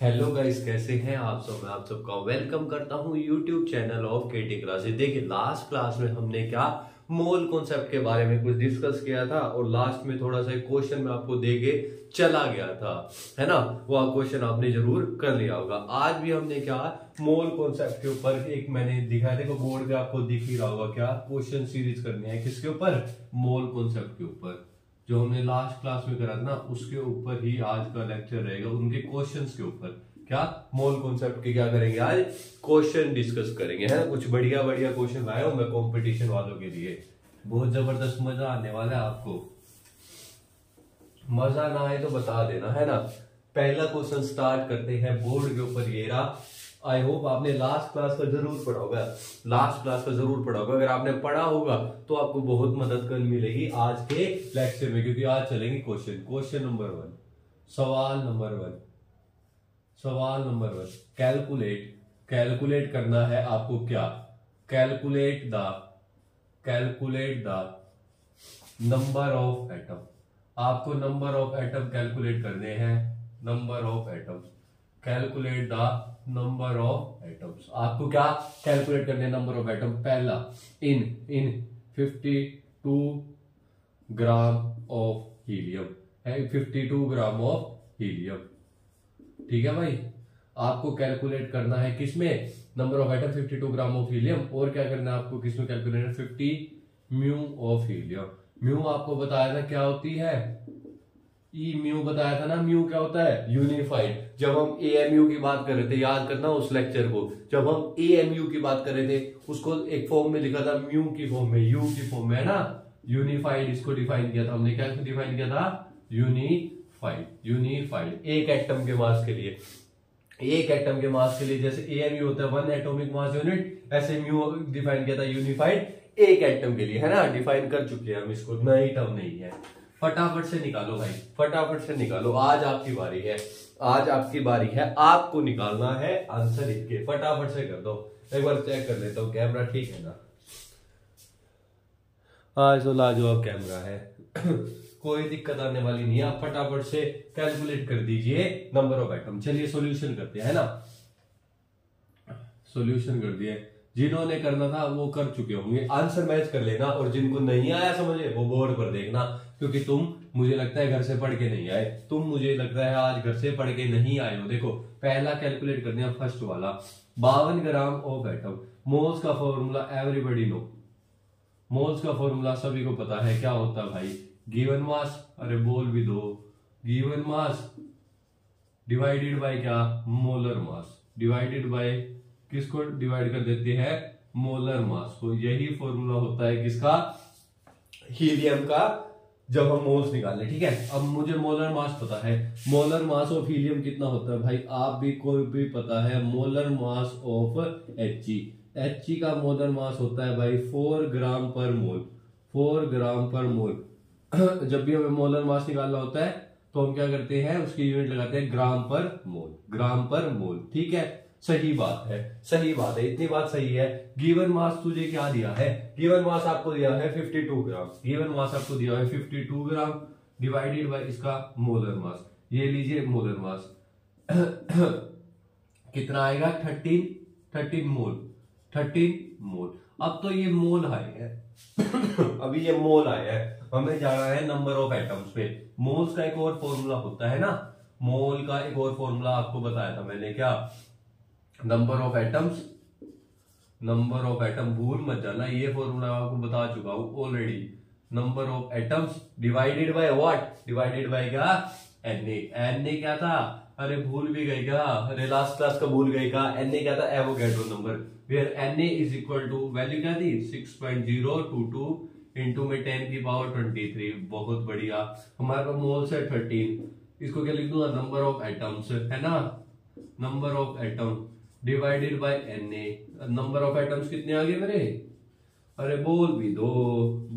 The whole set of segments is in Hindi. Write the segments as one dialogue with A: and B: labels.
A: हेलो गाइस, कैसे हैं आप सब। मैं आप सबका वेलकम करता हूं YouTube channel of KT classes. देखिए, लास्ट क्लास में हमने क्या मोल कॉन्सेप्ट के बारे में कुछ डिस्कस किया था और लास्ट में थोड़ा सा क्वेश्चन में आपको देके चला गया था, है ना। वो क्वेश्चन आपने जरूर कर लिया होगा। आज भी हमने क्या मोल कॉन्सेप्ट के ऊपर एक मैंने दिखाया, देखो बोर्ड पे आपको दिख ही रहा होगा, क्या क्वेश्चन सीरीज करनी है किसके ऊपर, मोल कॉन्सेप्ट के ऊपर। जो हमने लास्ट क्लास में करा था ना, उसके ऊपर ही आज का लेक्चर रहेगा, उनके क्वेश्चंस के ऊपर। क्या मोल कॉन्सेप्ट के क्या करेंगे, आज क्वेश्चन डिस्कस करेंगे, है ना। कुछ बढ़िया बढ़िया क्वेश्चन लाया हूं मैं कंपटीशन वालों के लिए, बहुत जबरदस्त मजा आने वाला है आपको। मजा ना आए तो बता देना, है ना। पहला क्वेश्चन स्टार्ट करते हैं बोर्ड के ऊपर। ये रहा। आई होप आपने लास्ट क्लास का जरूर पढ़ा होगा, लास्ट क्लास का जरूर पढ़ा होगा। अगर आपने पढ़ा होगा तो आपको बहुत मदद कर मिलेगी आज के लेक्चर में, क्योंकि आज चलेंगे क्वेश्चन नंबर 1। सवाल नंबर 1 कैलकुलेट करना है आपको। क्या calculate the number of atom. आपको नंबर ऑफ एटम कैलकुलेट करने हैं। Number of atoms, calculate the number of atoms. आपको क्या कैलकुलेट करने हैं, नंबर ऑफ एटम। पहला इन 52 ग्राम ऑफ हीलियम है, 52 ग्राम ऑफ हीलियम। ठीक है भाई, आपको कैलकुलेट करना है किसमें, number of atom 52 gram of helium. और क्या करना है आपको, किसमें कैलकुलेट है, 50 म्यू ऑफ हीलियम। म्यू आपको बताया था क्या होती है, ई म्यू बताया था ना। म्यू क्या होता है, यूनिफाइड। जब हम एएमयू की बात कर रहे थे, याद करना उस लेक्चर को, जब हम एएमयू की बात कर रहे थे उसको एक फॉर्म में लिखा था, म्यू की फॉर्म में, यू की फॉर्म में, है ना। यूनिफाइड इसको डिफाइन किया था हमने। क्या डिफाइन किया था, यूनिफाइड। एक एटम के मास के लिए, एक एटम के मास के लिए जैसे एएमयू होता है 1 एटॉमिक मास यूनिट, ऐसे म्यू डिफाइन किया था यूनिफाइड एक एटम के लिए, है ना। डिफाइन कर चुके हैं हम इसको, नई टर्म नहीं है। फटाफट से निकालो भाई, फटाफट से निकालो। आज आपकी बारी है, आज आपकी बारी है, आपको निकालना है आंसर इसके। फटाफट से कर दो। एक बार चेक कर लेता हूँ कैमरा ठीक है ना। आज तो लाजवाब कैमरा है कोई दिक्कत आने वाली नहीं है। आप फटाफट से कैलकुलेट कर दीजिए नंबर ऑफ एटम। चलिए सॉल्यूशन करते हैं, है ना। सॉल्यूशन कर दिए, जिन्होंने करना था वो कर चुके होंगे। आंसर मैच कर लेना, और जिनको नहीं आया समझे वो बोर्ड पर देखना, क्योंकि तुम मुझे लगता है घर से पढ़ के नहीं आए। तुम मुझे लगता है आज घर से पढ़ के नहीं आए हो। देखो पहला कैलकुलेट करने हैं, फर्स्ट वाला 52 ग्राम ऑफ एटम। मोल्स का फॉर्मूला एवरीबॉडी नो, मोल्स का फॉर्मूला सभी को पता है। क्या होता है भाई, गिवन मास, अरे बोल भी दो, गिवन मास डिवाइडेड बाय क्या, मोलर मास। डिवाइडेड बाय किसको डिवाइड कर देते हैं, मोलर मास को। यही फॉर्मूला होता है किसका, हीलियम का, जब हम मोल्स निकालने। ठीक है, अब मुझे मोलर मास पता है। मोलर मास ऑफ हीलियम कितना होता है भाई, आप भी कोई भी पता है। मोलर मास ऑफ Hg का मोलर मास होता है भाई 4 ग्राम पर मोल। 4 ग्राम पर मोल जब भी हमें मोलर मास निकालना होता है तो हम क्या करते हैं, उसकी यूनिट लगाते हैं ग्राम पर मोल, ग्राम पर मोल। ठीक है, सही बात है, सही बात है, इतनी बात सही है। गिवन मास तुझे क्या दिया है, गिवन मास आपको दिया है 52 ग्राम। गिवन मास आपको दिया है 52 ग्राम डिवाइडेड बाय इसका मोलर मास। ये लीजिए मोलर मास कितना आएगा, 13 मोल, 13 मोल। अब तो ये मोल आए हैं अभी ये मोल आया है, हमें जाना है नंबर ऑफ एटम्स पे। मोल्स का एक और फॉर्मूला होता है ना, मोल का एक और फॉर्मूला आपको बताया था मैंने, क्या, number of atoms. Number of atom भूल मत जाना, ये फॉर्मूला आपको बता चुका हूं already. Number of atoms divided by what, divided by क्या, Na क्या था, अरे भूल भी गए क्या, अरे लास्ट क्लास का भूल गए क्या। Na क्या था, Avogadro number, where Na is equal to, value क्या थी, 6.022 इंटू में 10 की पावर 23। बहुत बढ़िया, हमारे पास मोल्स है 13, इसको क्या लिख दूंगा, नंबर ऑफ एटम्स, है ना। Number of atom divided by Na। Number of atoms कितने आ गए मेरे, अरे बोल भी दो,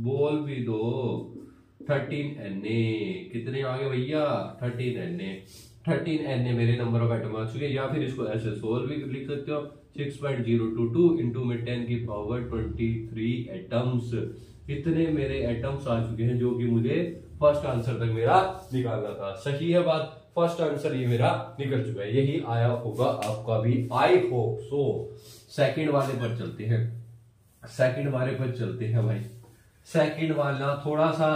A: बोल भी दो, 13 Na। कितने आ गए भैया, 13 Na। 13 Na मेरे नंबर ऑफ एटम आ चुके हैं, या फिर इसको ऐसे सोल्व भी लिख सकते हो, 6.022 इंटू में 10 की पावर 23 एटम्स। इतने मेरे एटम्स आ चुके हैं जो कि मुझे फर्स्ट आंसर तक मेरा निकालना था। सही है बात, फर्स्ट आंसर ये मेरा निकल चुका है, यही आया होगा आपका भी, आई होप सो। सेकंड वाले पर चलते हैं, सेकंड वाले पर चलते हैं भाई। सेकंड वाला थोड़ा सा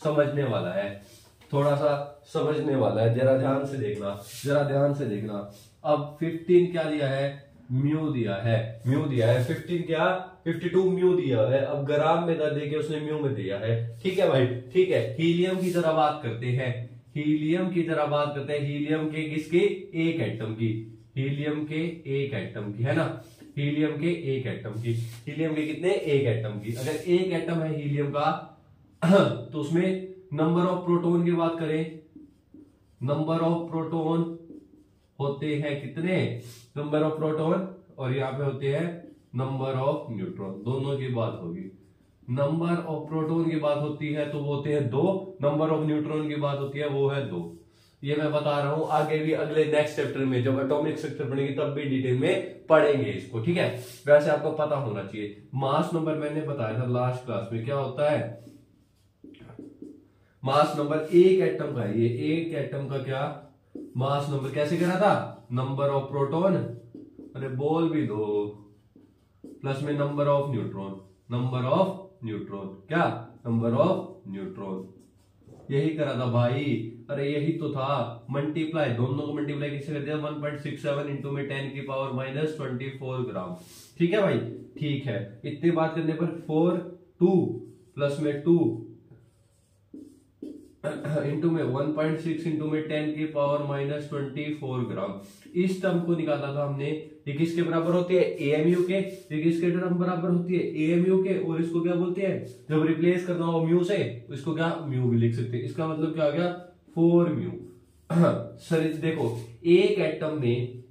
A: समझने वाला है, थोड़ा सा समझने वाला है, जरा ध्यान से देखना, जरा ध्यान से देखना। अब 15 क्या दिया है, म्यू दिया है, म्यू दिया है। 15 क्या, 52 म्यू दिया है। अब ग्राम में ना देके उसने म्यू में दिया है। ठीक है भाई, ठीक है। हीलियम की तरह बात करते हैं, हीलियम की तरह बात करते हैं। हीलियम के किसके, एक एटम की, हीलियम के एक एटम की, है ना, हीलियम के एक एटम की। हीलियम के कितने, एक एटम की। अगर एक एटम है हीलियम का तो उसमें नंबर ऑफ प्रोटॉन की बात करें, नंबर ऑफ प्रोटॉन होते हैं कितने, नंबर ऑफ प्रोटॉन, और यहाँ पे होते हैं नंबर ऑफ न्यूट्रॉन, दोनों की बात होगी। नंबर ऑफ प्रोटॉन की बात होती है तो वो होते हैं 2, नंबर ऑफ न्यूट्रॉन की बात होती है वो है 2। ये मैं बता रहा हूं, आगे भी अगले नेक्स्ट चैप्टर में जब एटॉमिक स्ट्रक्चर पढ़ेंगे तब भी डिटेल में पढ़ेंगे इसको, ठीक है। वैसे आपको पता होना चाहिए। मास नंबर मैंने बताया था लास्ट क्लास में, क्या होता है मास नंबर, एक एटम का, ये एक एटम का क्या मास नंबर, कैसे करा था, नंबर ऑफ प्रोटॉन, अरे बोल भी दो, प्लस में number of neutron, number of neutron, क्या नंबर ऑफ न्यूट्रॉन, यही करा था भाई। अरे यही तो था, मल्टीप्लाई, दोनों को मल्टीप्लाई किससे कर दिया, 1.67 इंटू में 10 की पावर माइनस 24 ग्राम। ठीक है भाई, ठीक है। इतनी बात करने पर 4 2 प्लस में 2 इंटू में 1.6 इंटू में 10 की पावर माइनस 24 ग्राम। इस टर्म को निकाला था हमने, ये किसके बराबर होती है, एएमयू के, ये किसके टर्म बराबर होती है, एएमयू के, और इसको क्या बोलते हैं, जब रिप्लेस करना हो म्यू से इसको क्या म्यू भी लिख सकते हैं। इसका मतलब क्या आ गया, 4 म्यू। सर देखो, एक एटम में,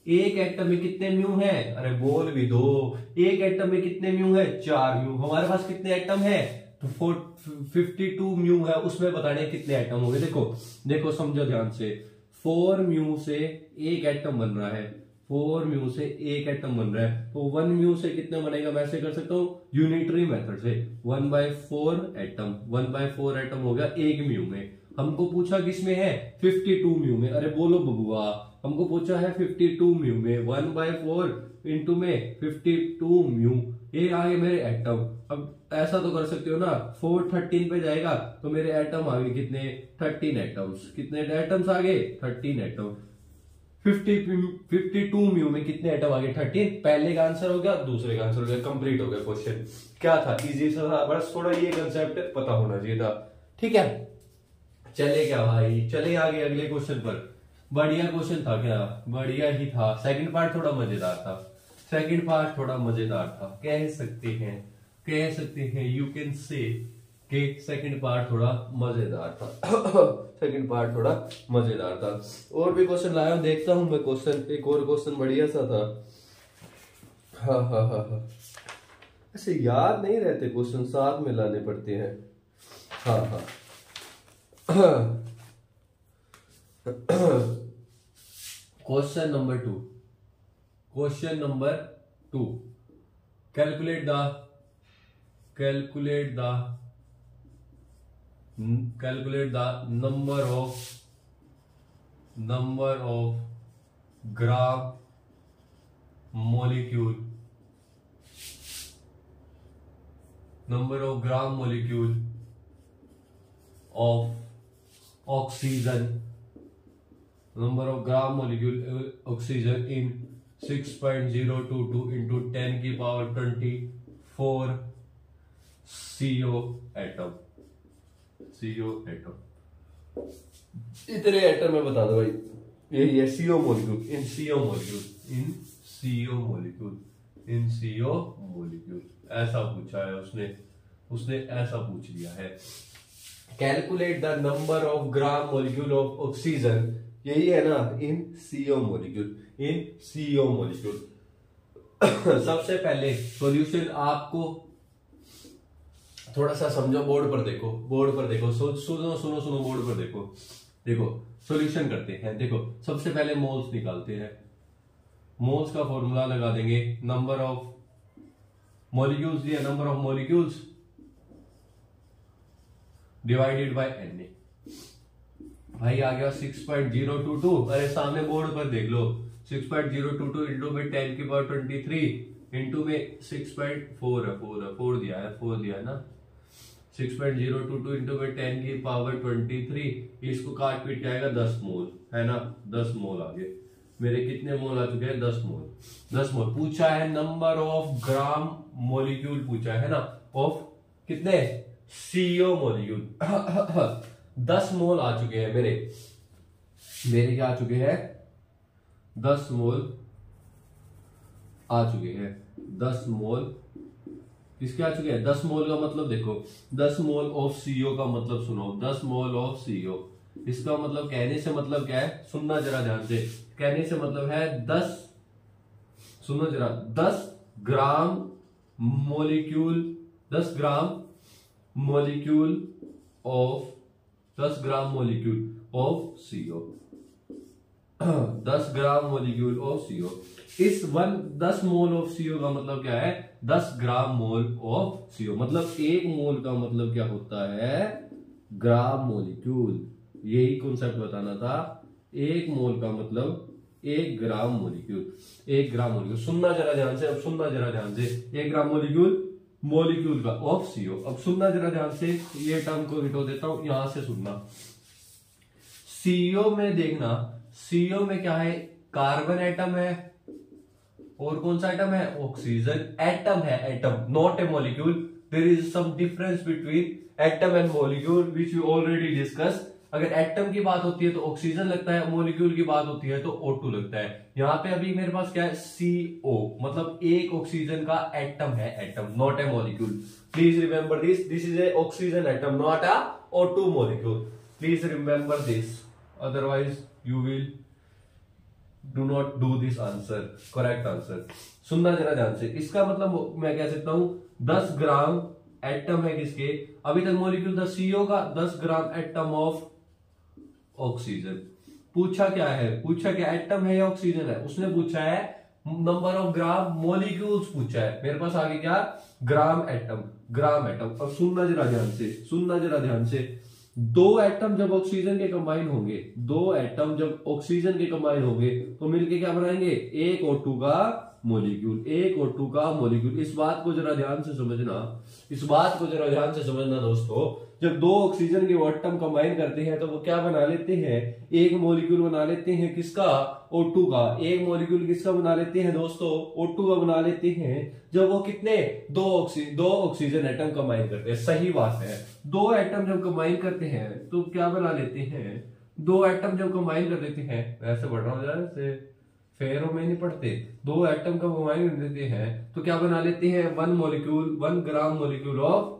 A: एक एटम में कितने म्यू है, अरे बोल भी दो, एक एटम में कितने म्यू है, 4 म्यू। हमारे पास कितने एटम है, तो 52 म्यू है, उसमें बताने कितने एटम हो गए। देखो देखो समझो ध्यान से, 4 म्यू से एक एटम बन रहा है, 4 म्यू से एक एटम बन रहा है, तो 1 म्यू से कितने बनेगा, मैं ऐसे कर सकता हूँ यूनिटरी मेथड से, 1/4 एटम, 1/4 एटम हो गया एक म्यू में। हमको पूछा किसमें है, 52 म्यू में। अरे बोलो बबुआ, हमको पूछा है 52 म्यू में, 1/4 इंटू में 52 म्यू, ये आगे मेरे एटम। अब ऐसा तो कर सकते हो ना, 4 13 पे जाएगा तो मेरे एटम आ गए कितने, 13 एटम्स। कितने एटम्स आ गए, 13 एटम। 52 म्यू में कितने एटम आ गए, 13। पहले का आंसर हो गया, दूसरे का आंसर हो गया, कंप्लीट हो गया क्वेश्चन। क्या था, इजी सा था, बस थोड़ा ये कंसेप्ट पता होना चाहिए था। ठीक है, चले क्या भाई, चले आगे अगले क्वेश्चन पर। बढ़िया क्वेश्चन था, क्या बढ़िया ही था। सेकंड पार्ट थोड़ा मजेदार था, सेकंड पार्ट थोड़ा मजेदार था, कह सकते हैं, कह सकते हैं, यू कैन से कि सेकंड पार्ट थोड़ा मजेदार था। सेकंड पार्ट थोड़ा मजेदार था। और भी क्वेश्चन लाया हूं, देखता हूं मैं क्वेश्चन, एक और क्वेश्चन बढ़िया सा था। हाँ हाँ हाँ हाँ, ऐसे याद नहीं रहते क्वेश्चन, साथ में लाने पड़ते हैं। हाँ हाँ question number 2, question number 2, calculate the number of gram molecule, number of gram molecule of oxygen, number of gram molecule oxygen in 6.022 into 10 की power 24 CO atom, CO atom. इतने एटम में बता दो भाई, यही है CO मॉलिक्यूल, इन CO मॉलिक्यूल, इन CO मॉलिक्यूल, इन CO मॉलिक्यूल। ऐसा पूछा है उसने ऐसा पूछ लिया है। Calculate the number of gram molecule of oxygen, यही है ना, इन CO मॉलिक्यूल, इन CO मॉलिक्यूल। सबसे पहले सॉल्यूशन आपको थोड़ा सा समझो, बोर्ड पर देखो, बोर्ड पर देखो, सुनो सुनो सुनो, बोर्ड पर देखो, देखो सॉल्यूशन करते हैं। देखो सबसे पहले मोल्स निकालते हैं, मोल्स का फॉर्मूला लगा देंगे, नंबर ऑफ मॉलिक्यूल्स दिया, number of molecules divided by Na। भाई आ गया 6.022। अरे सामने बोर्ड पर देख लो, 6.022 इंटू में 10 की पावर 23 इंटू में 6.4 है, 4 दिया है ना। 6.022 इंटू में 10 की पावर 23, इसको काट पीट के आएगा 10 मोल, है ना। 10 मोल आ गए मेरे। कितने मोल आ चुके हैं? 10 मोल। 10 मोल पूछा है, नंबर ऑफ ग्राम मोलिक्यूल पूछा है ना, ऑफ कितने? CO molecule. 10 मोल आ चुके हैं मेरे क्या आ चुके हैं? 10 मोल आ चुके हैं। 10 मोल किसके आ चुके हैं? 10 मोल का मतलब देखो, 10 मोल ऑफ CO का मतलब सुनो, 10 मोल ऑफ CO, इसका मतलब कहने से मतलब क्या है? सुनना जरा ध्यान से। कहने से मतलब है 10, सुनो जरा, 10 gram molecule, 10 gram molecule of 10 gram molecule of CO। 10 gram molecule of CO। इस 10 मोल ऑफ CO का मतलब क्या है? 10 ग्राम मोल ऑफ CO। मतलब 1 मोल का मतलब क्या होता है? ग्राम मोलिक्यूल। यही कॉन्सेप्ट बताना था। 1 मोल का मतलब 1 ग्राम मोलिक्यूल। 1 ग्राम मोलिक्यूल, सुनना जरा ध्यान से, अब सुनना जरा ध्यान से। 1 ग्राम मोलिक्यूल का ऑफ CO। अब सुनना जरा ध्यान से, ये टर्म को मिटो देता हूं, यहां से सुनना। CO में देखना, CO में क्या है? कार्बन एटम है, और कौन सा एटम है? ऑक्सीजन एटम है। Atom, not a molecule. There is some difference between atom and molecule which we already discuss. अगर एटम की बात होती है तो ऑक्सीजन लगता है, मॉलिक्यूल की बात होती है तो O2 लगता है। यहाँ पे अभी मेरे पास क्या है? CO, मतलब एक ऑक्सीजन का एटम है, atom, not a molecule. Please remember this is A oxygen atom, not a O2 molecule. Please remember this, otherwise you will do not do this answer, correct answer। सुनना जरा ध्यान से। इसका मतलब मैं कह सकता हूं 10 ग्राम एटम है किसके? अभी तक मॉलिक्यूल था CO का, 10 ग्राम एटम ऑफ ऑक्सीजन। पूछा क्या है? पूछा क्या एटम है या ऑक्सीजन है? उसने पूछा है नंबर ऑफ ग्राम मोलिक्यूल्स पूछा है। मेरे पास आगे क्या? Gram atom, gram atom. अब सुनना जरा ध्यान से, सुनना जरा ध्यान से। 2 एटम जब ऑक्सीजन के कंबाइन होंगे, 2 एटम जब ऑक्सीजन के कंबाइन होंगे तो मिलके क्या बनाएंगे? एक O2 का मॉलिक्यूल, एक O2 का मॉलिक्यूल। इस बात को जरा ध्यान से समझना, इस बात को जरा ध्यान से समझना दोस्तों। जब 2 ऑक्सीजन के एटम कंबाइन करते हैं तो वो क्या बना लेते हैं? एक मॉलिक्यूल बना लेते हैं, किसका? O2 का। एक मॉलिक्यूल किसका बना लेते हैं दोस्तों? O2 का बना लेते हैं। जब वो कितने? 2 ऑक्सीजन एटम कंबाइन करते हैं। सही बात है। 2 एटम जब कंबाइन करते हैं तो क्या बना लेते हैं? 2 एटम जब कंबाइन कर लेते हैं, वैसे बढ़ रहा हूं जरा से, फेरों में नहीं पढ़ते। 2 एटम का कंबाइन कर देते हैं तो क्या बना लेते हैं? 1 molecule, 1 gram molecule of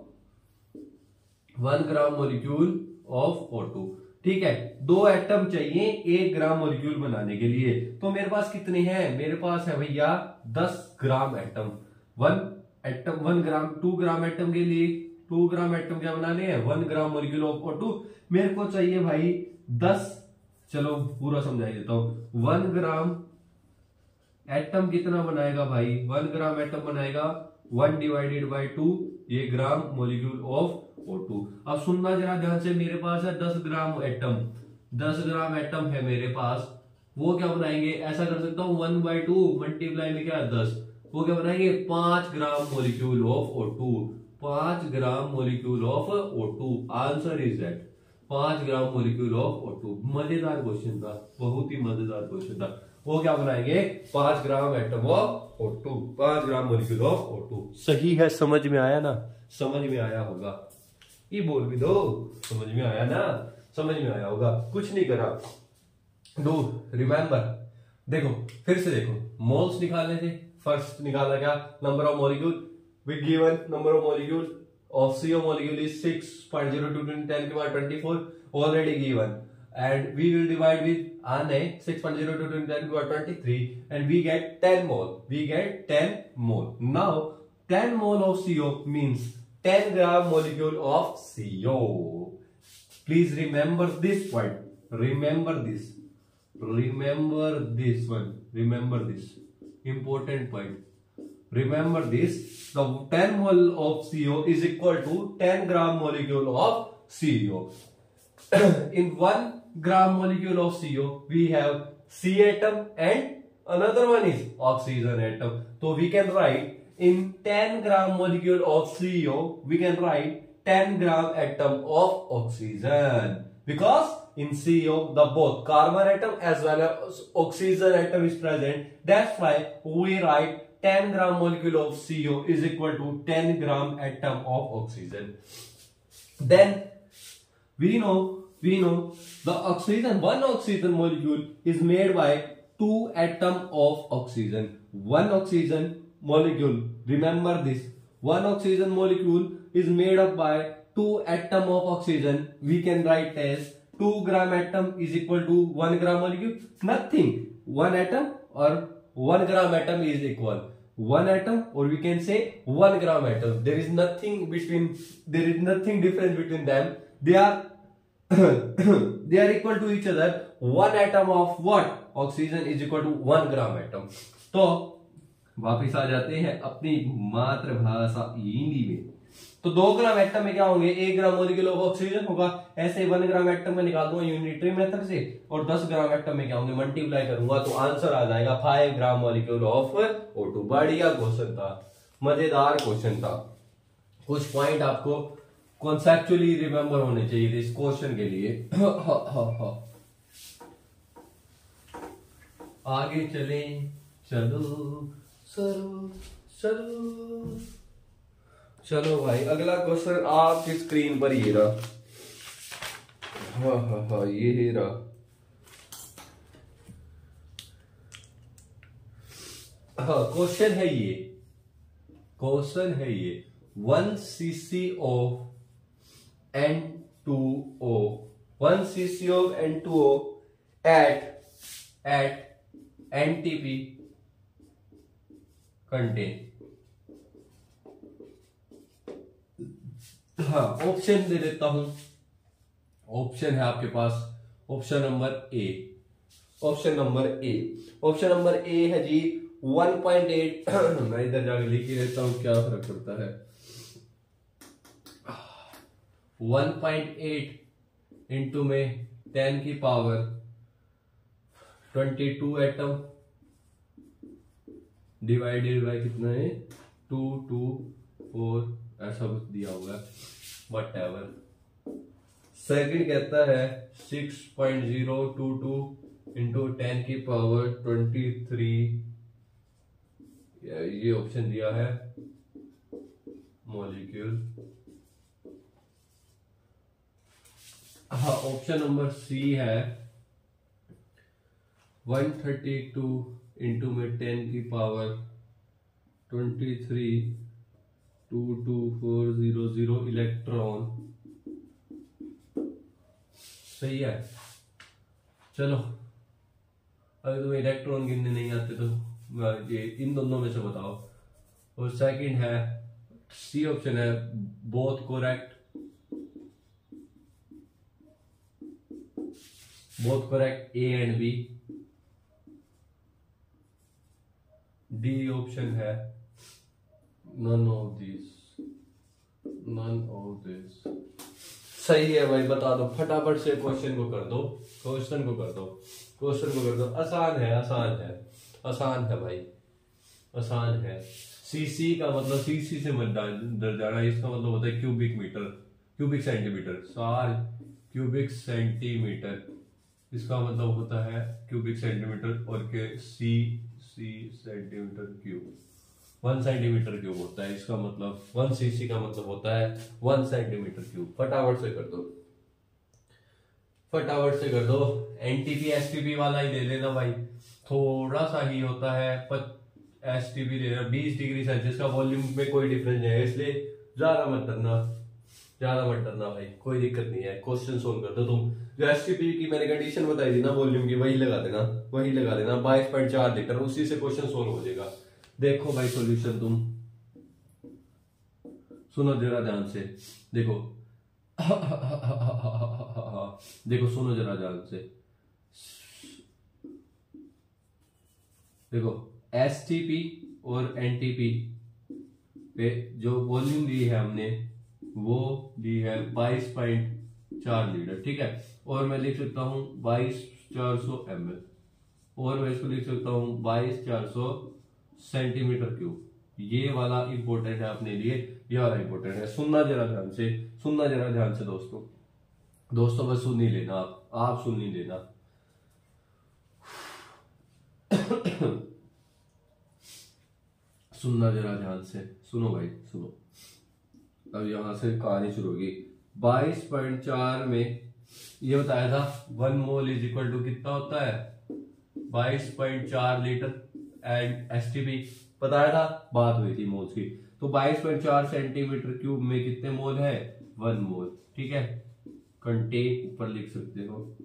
A: 1 gram molecule of O2। ठीक है, 2 एटम चाहिए 1 ग्राम मॉलिक्यूल बनाने के लिए। तो मेरे पास कितने हैं? मेरे पास है भैया 10 ग्राम एटम। 1 ग्राम, 2 ग्राम एटम के लिए 2 ग्राम एटम क्या बनाने हैं? 1 ग्राम मॉलिक्यूल ऑफ O2। मेरे को चाहिए भाई 10, चलो पूरा समझा देता हूं। 1 ग्राम एटम कितना बनाएगा भाई? 1 ग्राम एटम बनाएगा 1 डिवाइडेड बाई 2, ये ग्राम मॉलिक्यूल ऑफ O2। अब सुनना जरा ध्यान से, मेरे पास है 10 ग्राम एटम, 10 ग्राम एटम है मेरे पास। वो क्या बनाएंगे? ऐसा कर सकता हूं 1/2 मल्टीप्लाई में क्या 10, वो क्या बनाएंगे? 5 gram molecule of O2। 5 gram molecule of O2, answer is that 5 gram molecule of O2। मजेदार क्वेश्चन था, बहुत ही मजेदार क्वेश्चन था। वो क्या बनाएंगे? 5 gram atom of O2, 5 gram molecule of O2। सही है, समझ में आया ना? समझ में आया होगा, ये बोल भी दो, समझ में आया ना? समझ में आया होगा, कुछ नहीं करा। डू रिमेंबर, देखो फिर से देखो, मोल्स निकालने थे। फर्स्ट निकाला क्या? Number of molecule. We given number of molecule of CO molecule is 6.02 × 10⁻24 already given, and we will divide with 6.02 × 10⁻23 and we get 10 mole. We get 10 mole. Now 10 mole of CO means 10 gram molecule of CO. Please remember this point. Remember this. Remember this one. Remember this. Important point. Remember this. The 10 mole of CO is equal to 10 gram molecule of CO. In 1 gram molecule of CO, we have C atom and another one is oxygen atom. So we can write in 10 gram molecule of CO, we can write 10 gram atom of oxygen, because in CO the both carbon atom as well as oxygen atom is present. That's why we write 10 gram molecule of CO is equal to 10 gram atom of oxygen. Then we know the one oxygen molecule is made by 2 atom of oxygen. One oxygen molecule, remember this, one oxygen molecule is made up by 2 atom of oxygen. We can write as 2 gram atom is equal to 1 gram molecule. Nothing. 1 atom or 1 gram atom is equal 1 atom, or we can say 1 gram atom. There is nothing difference between them. They are they are equal to each other. 1 atom of what? Oxygen is equal to 1 gram atom. तो वापिस आ जाते हैं अपनी मातृभाषा हिंदी में। तो 2 ग्राम एटम में क्या होंगे? 1 ग्राम मोलिक्यूल ऑफ ऑक्सीजन होगा। ऐसे 1 ग्राम एटम में निकाल दूंगा यूनिटरी मेथड से, और 10 ग्राम एटम में क्या होंगे? मल्टीप्लाई करूंगा तो आंसर आ जाएगा 5 ग्राम मोलिक्यूल ऑफ O2। बढ़िया क्वेश्चन था, मजेदार क्वेश्चन था। कुछ पॉइंट आपको कॉन्सेप्चुअली रिमेंबर होने चाहिए थे इस क्वेश्चन के लिए। आगे चलें, चलो भाई, अगला क्वेश्चन आपकी स्क्रीन पर ये रहा। ये रहा। क्वेश्चन है ये 1 cc of N2O, 1 cc of N2O at NTP contain। हाँ, ऑप्शन दे देता हूं। ऑप्शन है आपके पास, ऑप्शन नंबर ए है जी 1.8। मैं इधर जाके लिख ही देता हूं, क्या फर्क पड़ता है। 1.8 इंटू में 10 की पावर 22 एटम डिवाइडेड बाय कितना है? 2 2 4, ऐसा कुछ दिया होगा, वट एवर। सेकेंड कहता है 6.022 इंटू 10 की पावर 23, ये ऑप्शन दिया है मॉलिक्यूल। हाँ, ऑप्शन नंबर सी है 132 इंटू में 10 की पावर 23 22400 इलेक्ट्रॉन। सही है। चलो, अगर तुम्हें इलेक्ट्रॉन गिनने नहीं आते तो ये इन दोनों में से बताओ। और सेकंड है सी ऑप्शन है both correct A and B. D option है none of this। सही है भाई, बता दो फटाफट से। क्वेश्चन को कर दो। आसान है भाई, आसान है। सीसी का मतलब सीसी से मत डर जाना, इसका मतलब होता है क्यूबिक सेंटीमीटर। इसका मतलब होता है क्यूबिक सेंटीमीटर, और के सी सेंटीमीटर क्यूब 1 सेंटीमीटर क्यूब होता है। इसका मतलब 1 cc का मतलब होता है 1 सेंटीमीटर क्यूब। फटाफट से कर दो। एनटीपी एसटीपी वाला ही ले लेना भाई, थोड़ा सा ही होता है। एसटीपी ले लेना। 20 डिग्री सेल्सियस का वॉल्यूम में कोई डिफरेंस नहीं है, इसलिए ज्यादा मत डरना भाई, कोई दिक्कत नहीं है। क्वेश्चन सोल्व कर दो तुम। जो एसटीपी की मैंने कंडीशन बताई थी ना वॉल्यूम की, वही लगा देना 22.4 लीटर, उसी से क्वेश्चन सोल्व हो जाएगा। देखो भाई सॉल्यूशन, तुम सुनो जरा ध्यान से, सुनो जरा ध्यान से। देखो एसटीपी और एनटीपी पे जो वॉल्यूम ली है हमने, वो ली है 22.4 लीटर, ठीक है। और मैं लिख सकता हूँ 22,400 ml, और मैं इसको लिख सकता हूँ 22,400 सेंटीमीटर क्यूब। ये वाला इंपॉर्टेंट है अपने लिए, ये वाला इंपॉर्टेंट है। सुनना जरा ध्यान से, सुनना जरा ध्यान से दोस्तों बस सुन ही लेना, आप सुन ही लेना। सुनना जरा ध्यान से, सुनो भाई सुनो। अब यहां से कहानी शुरू होगी। 22.4 में ये बताया था 1 मोल इज इक्वल टू कितना होता है, 22.4 लीटर एंड एसटीपी बताया था, बात हुई थी मोल्स की। तो 22.4 सेंटीमीटर क्यूब में कितने मोल है, 1 मोल, ठीक है। कंटेन ऊपर लिख सकते हो।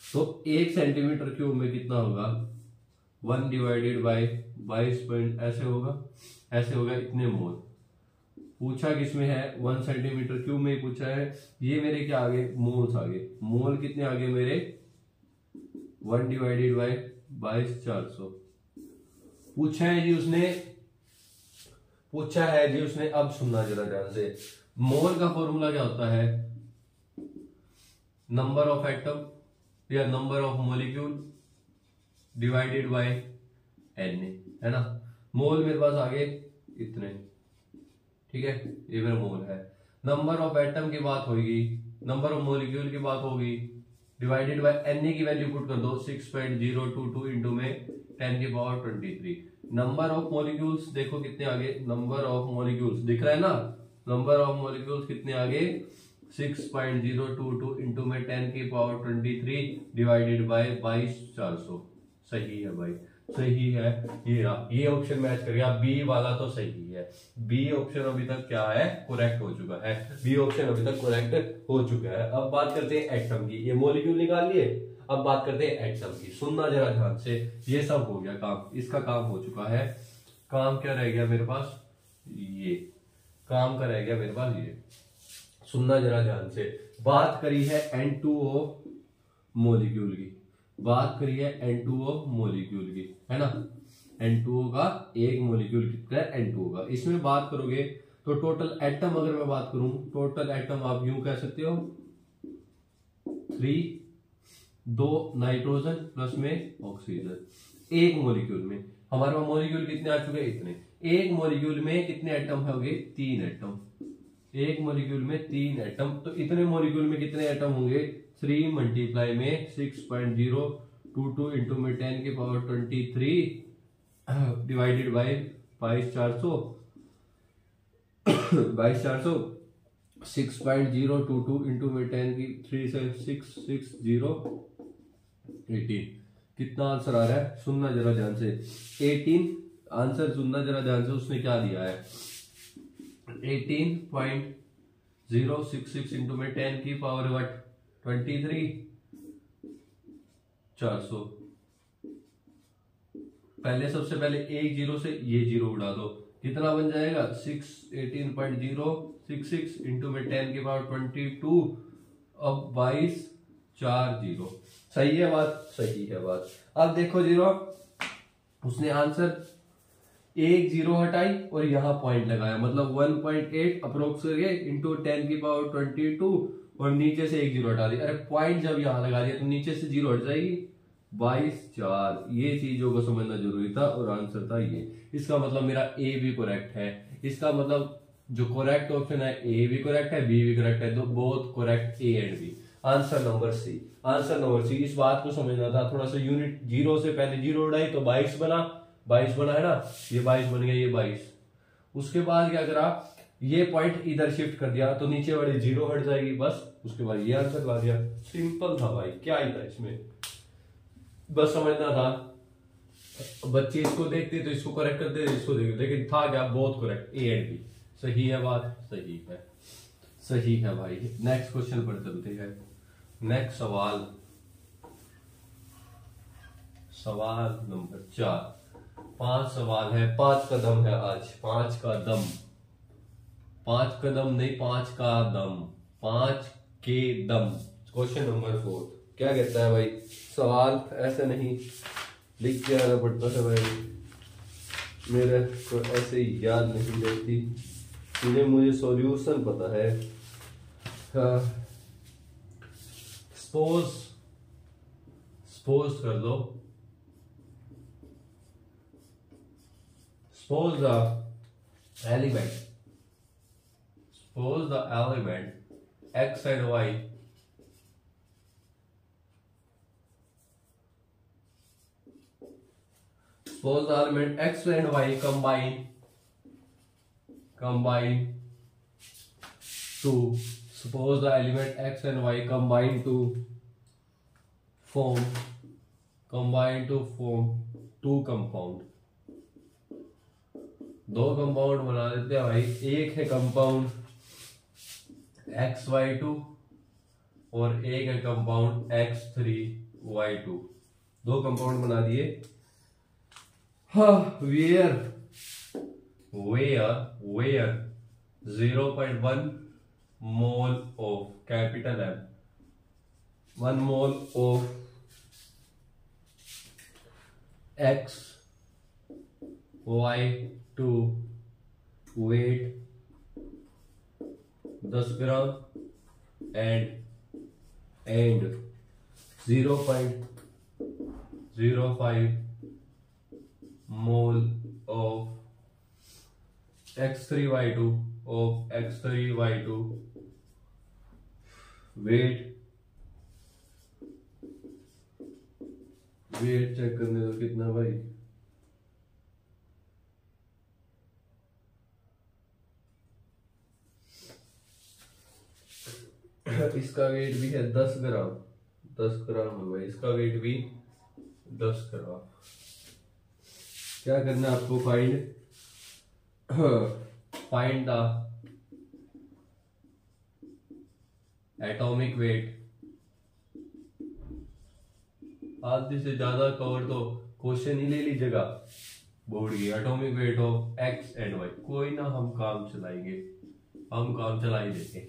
A: तो 1 सेंटीमीटर क्यूब में कितना होगा, 1 डिवाइडेड बाय 22 ऐसे होगा इतने मोल। पूछा किसमें है, 1 सेंटीमीटर क्यूब में ही पूछा है। ये मेरे क्या आगे, मोल्स आगे। मोल कितने आगे मेरे, 1 डिवाइडेड बाय 22,400 पूछा है जी उसने। अब सुनना जरा ध्यान से। मोल का फॉर्मूला क्या होता है, नंबर ऑफ एटम या number of molecule divided by N, है ना। मोल मेरे पास आगे इतने, ठीक है, ये मेरा मोल है। नंबर ऑफ एटम की बात होगी, नंबर ऑफ मॉलिक्यूल की बात होगी, डिवाइडेड बाय एन की वैल्यू पुट कर दो 6.022 इंटू में 10⁻23। नंबर ऑफ मॉलिक्यूल्स देखो कितने आगे, नंबर ऑफ मॉलिक्यूल्स दिख रहा है ना, नंबर ऑफ मॉलिक्यूल्स कितने आगे, 6.022 इंटू में 10⁻23 डिवाइडेड बाय 22,400। सही है भाई, सही है। ये ऑप्शन मैच कर गया, बी वाला तो सही है। बी ऑप्शन अभी तक क्या है, करेक्ट हो चुका है। बी ऑप्शन अभी तक करेक्ट हो चुका है। अब बात करते हैं एटम की, ये मॉलिक्यूल निकाल लिए, अब बात करते हैं एटम की। सुनना जरा ध्यान से, ये सब हो गया काम, इसका काम हो चुका है। काम क्या रह गया मेरे पास, ये काम का रह गया मेरे पास ये। सुनना जरा ध्यान से। बात करी है N2O मॉलिक्यूल की, बात करी है N2O मॉलिक्यूल की, है ना। N2O का एक मॉलिक्यूल कितना है, N2O का। इसमें बात करोगे तो टोटल एटम, अगर मैं बात करूं टोटल एटम आप यूं कह सकते हो 3, 2 नाइट्रोजन प्लस में ऑक्सीजन एक मॉलिक्यूल में। हमारे पास मॉलिक्यूल कितने आ चुके हैं, इतने। एक मॉलिक्यूल में कितने एटम होंगे, 3 एटम। एक मॉलिक्यूल में 3 एटम, तो इतने मॉलिक्यूल में कितने एटम होंगे, 3 मल्टीप्लाई में 6.022 इंटू में 10⁻23 डिवाइडेड बाय 22,400 6.022 इंटू में 10⁻3 से 66018। कितना आंसर आ रहा है, सुनना जरा ध्यान से। 18 आंसर, सुनना जरा ध्यान से। उसने क्या दिया है, 18.066 इंटू में 10⁻23 400। पहले सबसे पहले एक जीरो से ये जीरो उड़ा दो, कितना बन जाएगा 18.066 इंटू में 10⁻22 अब 2240। सही है बात, सही है बात। अब देखो जीरो, उसने आंसर एक जीरो हटाई और यहाँ पॉइंट लगाया, मतलब 1.8 अप्रोक्स करके इंटू 10⁻22 और नीचे से एक जीरो हटा दिया। अरे पॉइंट जब यहाँ लगा दिया तो नीचे से जीरो हट जाएगी, 22,4। ये चीजों को समझना जरूरी था और आंसर था ये। इसका मतलब मेरा ए भी करेक्ट है। इसका मतलब जो करेक्ट ऑप्शन है ए भी करेक्ट है, बी भी करेक्ट है, तो both correct A and B. Answer number C, answer number C. इस बात को समझना था थोड़ा सा। यूनिट जीरो से पहले जीरो उड़ाई तो 22 बना, 22 बना है ना, ये 22 बन गया, ये 22। उसके बाद क्या करा, ये पॉइंट इधर शिफ्ट कर दिया तो नीचे वाली जीरो हट जाएगी, बस। उसके बाद ये आंसर ला दिया। सिंपल था भाई, क्या ही था इसमें, बस समझना था। बच्चे इसको देखते तो इसको करेक्ट करते, इसको देखते, लेकिन था क्या, बहुत करेक्ट, ए एंड बी। सही है बात, सही है, सही है भाई। नेक्स्ट क्वेश्चन पर चलते हैं। नेक्स्ट सवाल, सवाल नंबर 4। 5 सवाल है, 5 कदम है आज, 5 का दम, 5 कदम नहीं 5 का दम, 5 के दम। क्वेश्चन नंबर 4 क्या कहता है भाई, सवाल ऐसे नहीं लिख के आना पड़ता है भाई, मेरे को ऐसे ही याद नहीं रहती, मुझे सॉल्यूशन पता है। सपोज कर लो, suppose the element x and y combine to suppose the element x and y combine to form two compound, दो कंपाउंड बना देते हैं भाई। एक है कंपाउंड XY2 और एक है कंपाउंड X3Y2, दो कंपाउंड बना दिए। Where 0.1 mole of capital M, 1 mole of XY2 weight 10 gram and 0.05 mole of X3Y2 weight check करने दो कितना भाई, इसका वेट भी है 10 ग्राम, 10 ग्राम होगा इसका वेट भी 10 ग्राम। क्या करना है आपको, फाइंड द एटॉमिक वेट। आधे से ज्यादा कवर तो क्वेश्चन ही ले लीजिएगा बोर्ड की। Atomic weight of X and Y, कोई ना हम काम चला ही देंगे।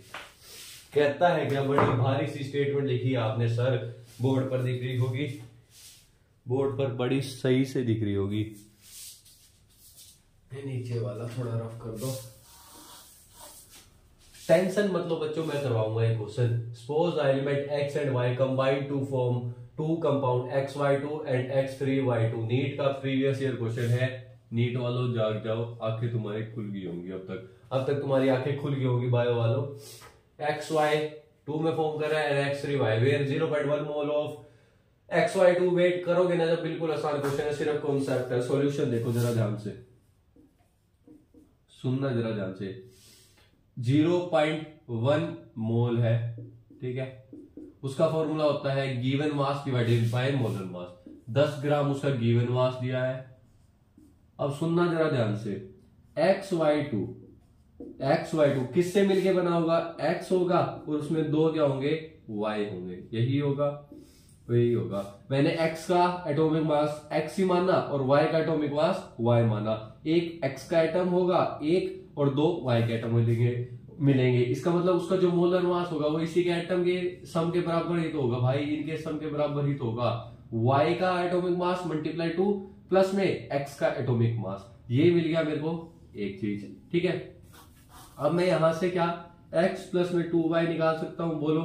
A: कहता है क्या, बड़ी भारी सी स्टेटमेंट लिखी है आपने सर, बोर्ड पर दिख रही होगी, बोर्ड पर बड़ी सही से दिख रही होगी। नीचे वाला थोड़ा रफ कर दो। टेंशन मतलब बच्चों मैं करवाऊंगा एक question. Suppose the element x and y combine to form two compound XY2 and X3Y2। NEET का प्रीवियस ईयर क्वेश्चन है। नीट वालों जाग जाओ, आंखें तुम्हारी खुल गई होंगी अब तक तुम्हारी आंखें खुल गई होंगी बायो वालों। XY2 में फॉर्म कर रहा है X3Y, where 0.1 mole of XY2 wait करोगे ना जब, बिल्कुल आसान क्वेश्चन है, सिर्फ कॉन्सेप्ट है। सॉल्यूशन देखो जरा ध्यान से, सुनना जरा ध्यान से। 0.1 मोल है, ठीक है, उसका फॉर्मूला होता है given mass divided by molar mass. 10 ग्राम उसका गिवन मास दिया है। अब सुनना जरा ध्यान से, XY2 किससे मिलके बना होगा, X होगा और उसमें दो क्या होंगे, Y होंगे, यही होगा वही होगा। मैंने X का एटॉमिक मास X ही माना और Y का एटॉमिक मास Y माना। एक X का एटम होगा एक और दो Y के एटम मिलेंगे। इसका मतलब उसका जो मोलर मास होगा वो इसी के एटम के सम के बराबर ही तो होगा भाई, इनके सम के बराबर ही तो होगा। Y का एटॉमिक मास मल्टीप्लाई 2 प्लस में X का एटॉमिक मास, ये मिल गया मेरे को एक चीज, ठीक है। अब मैं यहां से क्या x प्लस में 2y निकाल सकता हूं, बोलो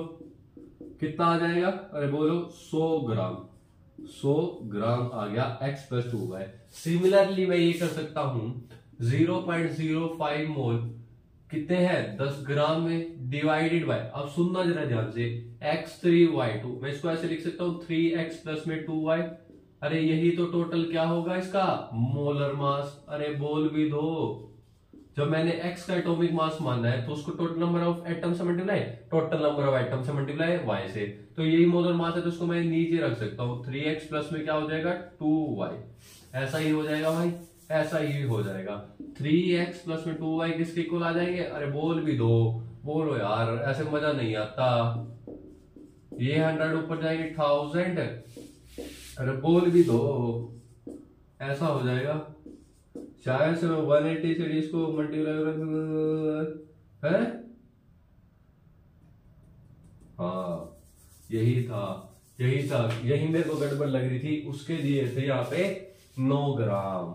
A: कितना आ जाएगा, अरे बोलो 100 ग्राम आ गया x प्लस 2y। सिमिलरली मैं ये कर सकता हूं 0.05 मोल कितने हैं 10 ग्राम में डिवाइडेड बाय, अब सुनना जरा ध्यान से, x3y2 मैं इसको ऐसे लिख सकता हूं 3x प्लस में 2y। अरे यही तो टोटल क्या होगा इसका मोलर मास। अरे बोल भी दो, जब मैंने x का एटॉमिक मास मानना है तो उसको टोटल नंबर ऑफ एटम से multiply, total number of atom से मल्टीप्लाई y से, तो यही मोलर मास है तो उसको मैं नीचे रख सकता हूँ। 3x प्लस में क्या हो जाएगा 2y, ऐसा ही हो जाएगा भाई, ऐसा ही हो जाएगा। 3x प्लस में 2y किसके इक्वल आ जाएंगे, अरे बोल भी दो, बोलो यार, ऐसे मजा नहीं आता। ये 100 ऊपर जाएंगे 1000, अरे बोल भी दो, ऐसा हो जाएगा। शायद से मैं 180 से इसको मल्टीप्लाई है, हाँ यही था, यही मेरे को गड़बड़ लग रही थी। उसके दिए थे यहाँ पे 9 ग्राम,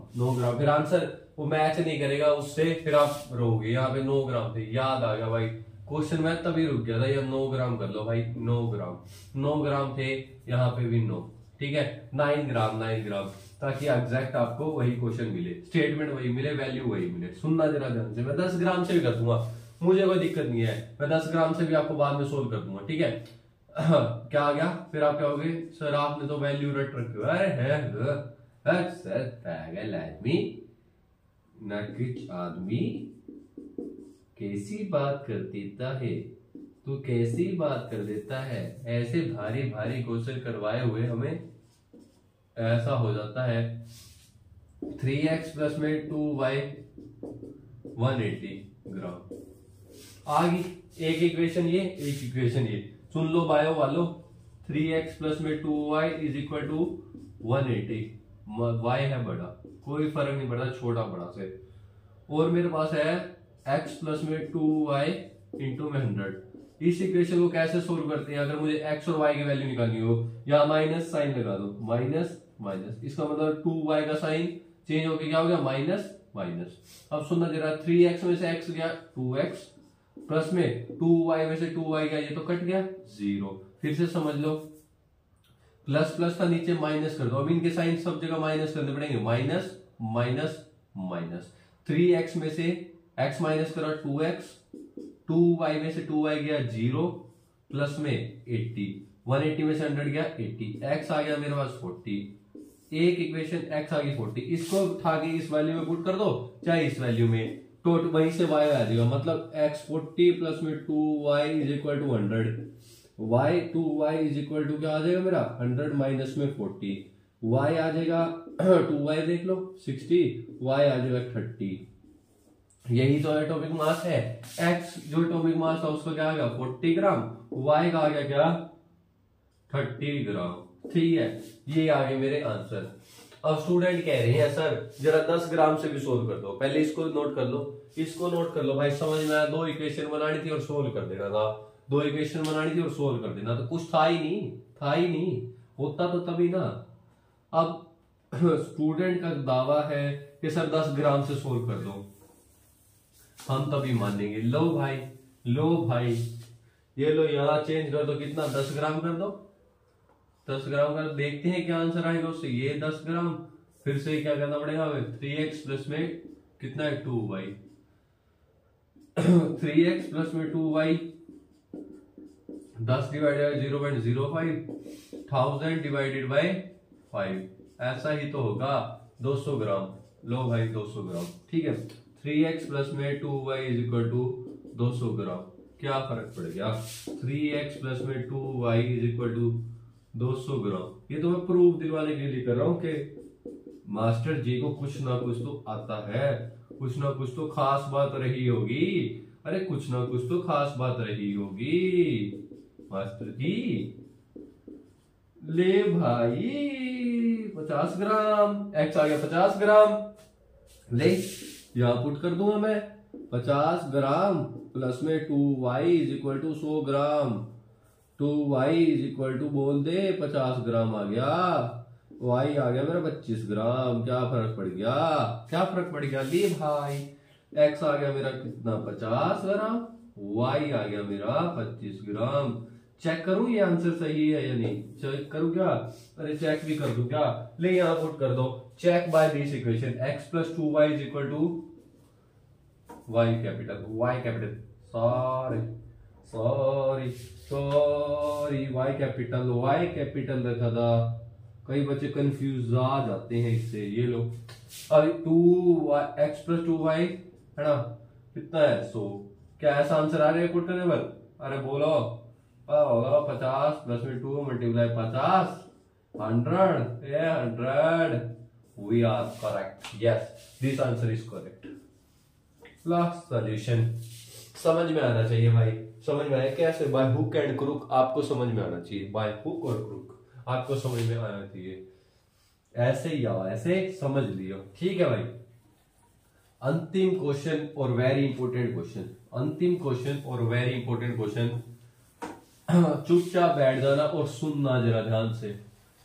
A: फिर आंसर वो मैच नहीं करेगा उससे, फिर आप रहोगे। यहाँ पे 9 ग्राम थे, याद आ गया भाई, क्वेश्चन में तभी रुक गया था, ये 9 ग्राम कर लो भाई, 9 ग्राम थे, यहाँ पे भी 9, ठीक है, 9 ग्राम, ताकि एग्जैक्ट आपको वही क्वेश्चन मिले, स्टेटमेंट वही मिले, वैल्यू वही मिले। सुनना जरा ध्यान से, मैं 10 ग्राम से भी कर दूंगा, मुझे कोई दिक्कत नहीं है, मैं 10 ग्राम से भी आपको बाद में सोल्व कर दूंगा, ठीक है। क्या आ गया फिर, आप क्या होगे, सर आपने तो वैल्यू रट रखी हो, अरे सर पागल आदमी, नकिच आदमी कैसी बात कर देता है, तू कैसी बात कर देता है, ऐसे भारी भारी क्वेश्चन करवाए हुए हमें ऐसा हो जाता है। 3x प्लस में 2y 180 ग्राम आ गई, एक इक्वेशन ये, एक इक्वेशन ये, सुन लो बायो वालों, 3x प्लस में 2y is equal to 180, y है बड़ा, कोई फर्क नहीं पड़ता छोटा बड़ा से, और मेरे पास है x प्लस में 2y इंटू में 100। इस इक्वेशन को कैसे सोल्व करते हैं, अगर मुझे x और y की वैल्यू निकालनी हो, या माइनस साइन लगा दो, माइनस माइनस, इसका मतलब 2y का साइन चेंज होकर क्या हो गया, माइनस माइनस। अब सुनना जरा, 3x में से x गया 2x, प्लस में 2y में से 2y गया, ये तो कट गया 0। फिर से समझ लो, प्लस प्लस था नीचे माइनस कर दो, अब इनके साइन सब जगह माइनस करने पड़ेंगे, माइनस माइनस माइनस। 3x में से x माइनस करा 2x, 2y में से 2y गया 0, प्लस में 80, 180 में से 100 गया 80, x आ गया मेरे पास 40, एक इक्वेशन x आ गई 40, इसको उठा के इस वैल्यू में पुट कर दो, चाहे इस वैल्यू में, तो वहीं से y आ जाएगा, मतलब x 40 प्लस में 2y is equal to 100, y 2y is equal to क्या आ जाएगा मेरा 100 माइनस में 40, y आ जाएगा 2y देख लो 60, y आ जाएगा 30। यही तो एटॉमिक मास है, x जो एटॉमिक मास था उसका क्या आ गया 40 ग्राम, y का आ गया क्या 30 ग्राम, ठीक है। ये आ गए मेरे आंसर। अब स्टूडेंट कह रहे हैं सर जरा 10 ग्राम से भी सोल्व कर दो, पहले इसको नोट कर लो, इसको नोट कर लो भाई, समझ में आया, 2 इक्वेशन बनानी थी और सोल्व कर देना था, 2 इक्वेशन बनानी थी और सोल्व कर देना, तो कुछ था ही नहीं, होता तो तभी ना। अब स्टूडेंट का दावा है कि सर 10 ग्राम से सोल्व कर दो, हम तभी मानेंगे। लो भाई ये लो, यहां चेंज कर दो, कितना 10 ग्राम कर दो, 10 ग्राम का देखते हैं क्या आंसर आएगा उससे, ये 10 ग्राम, फिर से क्या करना पड़ेगा हमें, 3x प्लस में कितना है 2y, 3x प्लस में 2y, 10 divided by 0.05, 1000 divided by 5, ऐसा ही तो होगा 200 ग्राम। लो भाई 200 ग्राम, ठीक है, 3x प्लस में 2y इज इक्वल टू 200 ग्राम, क्या फर्क पड़ गया, 3x प्लस में 2y इज इक्वल टू 200 ग्राम। ये तो मैं प्रूफ दिलवाने के लिए कर रहा हूं कि मास्टर जी को कुछ ना कुछ तो आता है, कुछ ना कुछ तो खास बात रही होगी, अरे कुछ ना कुछ तो खास बात रही होगी मास्टर जी। ले भाई 50 ग्राम, x आ गया 50 ग्राम, ले यहां पुट कर दूंगा मैं, 50 ग्राम प्लस में 2y is equal to 100 gram, 2y is equal to बोल दे 50 ग्राम आ गया, y आ गया मेरा 25 ग्राम, क्या फर्क पड़ गया, ली भाई, x आ गया मेरा कितना 50 ग्राम, y आ गया मेरा 25 ग्राम। चेक करूं ये आंसर सही है या नहीं, चेक करूं क्या, अरे चेक भी कर दूं क्या, ले यहां पुट कर दो, check by this equation, x plus 2y is equal to y capital, sorry y capital रखा था, कई बच्चे कंफ्यूज आ जाते हैं इससे। ये लो अभी 2x प्लस 2y है ना, कितना है 100, क्या ऐसा आंसर आ रहा है पुट करने पर, अरे बोलो होगा 50 प्लस में 2 multiply 50, 100, we are correct, yes this answer is correct। Last solution समझ में आना चाहिए भाई, समझ में आया कैसे, बाय हुक एंड क्रुक आपको समझ में आना चाहिए, बाय हुक और क्रुक आपको समझ में आना चाहिए, ऐसे या ऐसे समझ लियो, ठीक है भाई। अंतिम क्वेश्चन और वेरी इंपॉर्टेंट क्वेश्चन, चुपचाप बैठ जाना और सुनना जरा ध्यान से,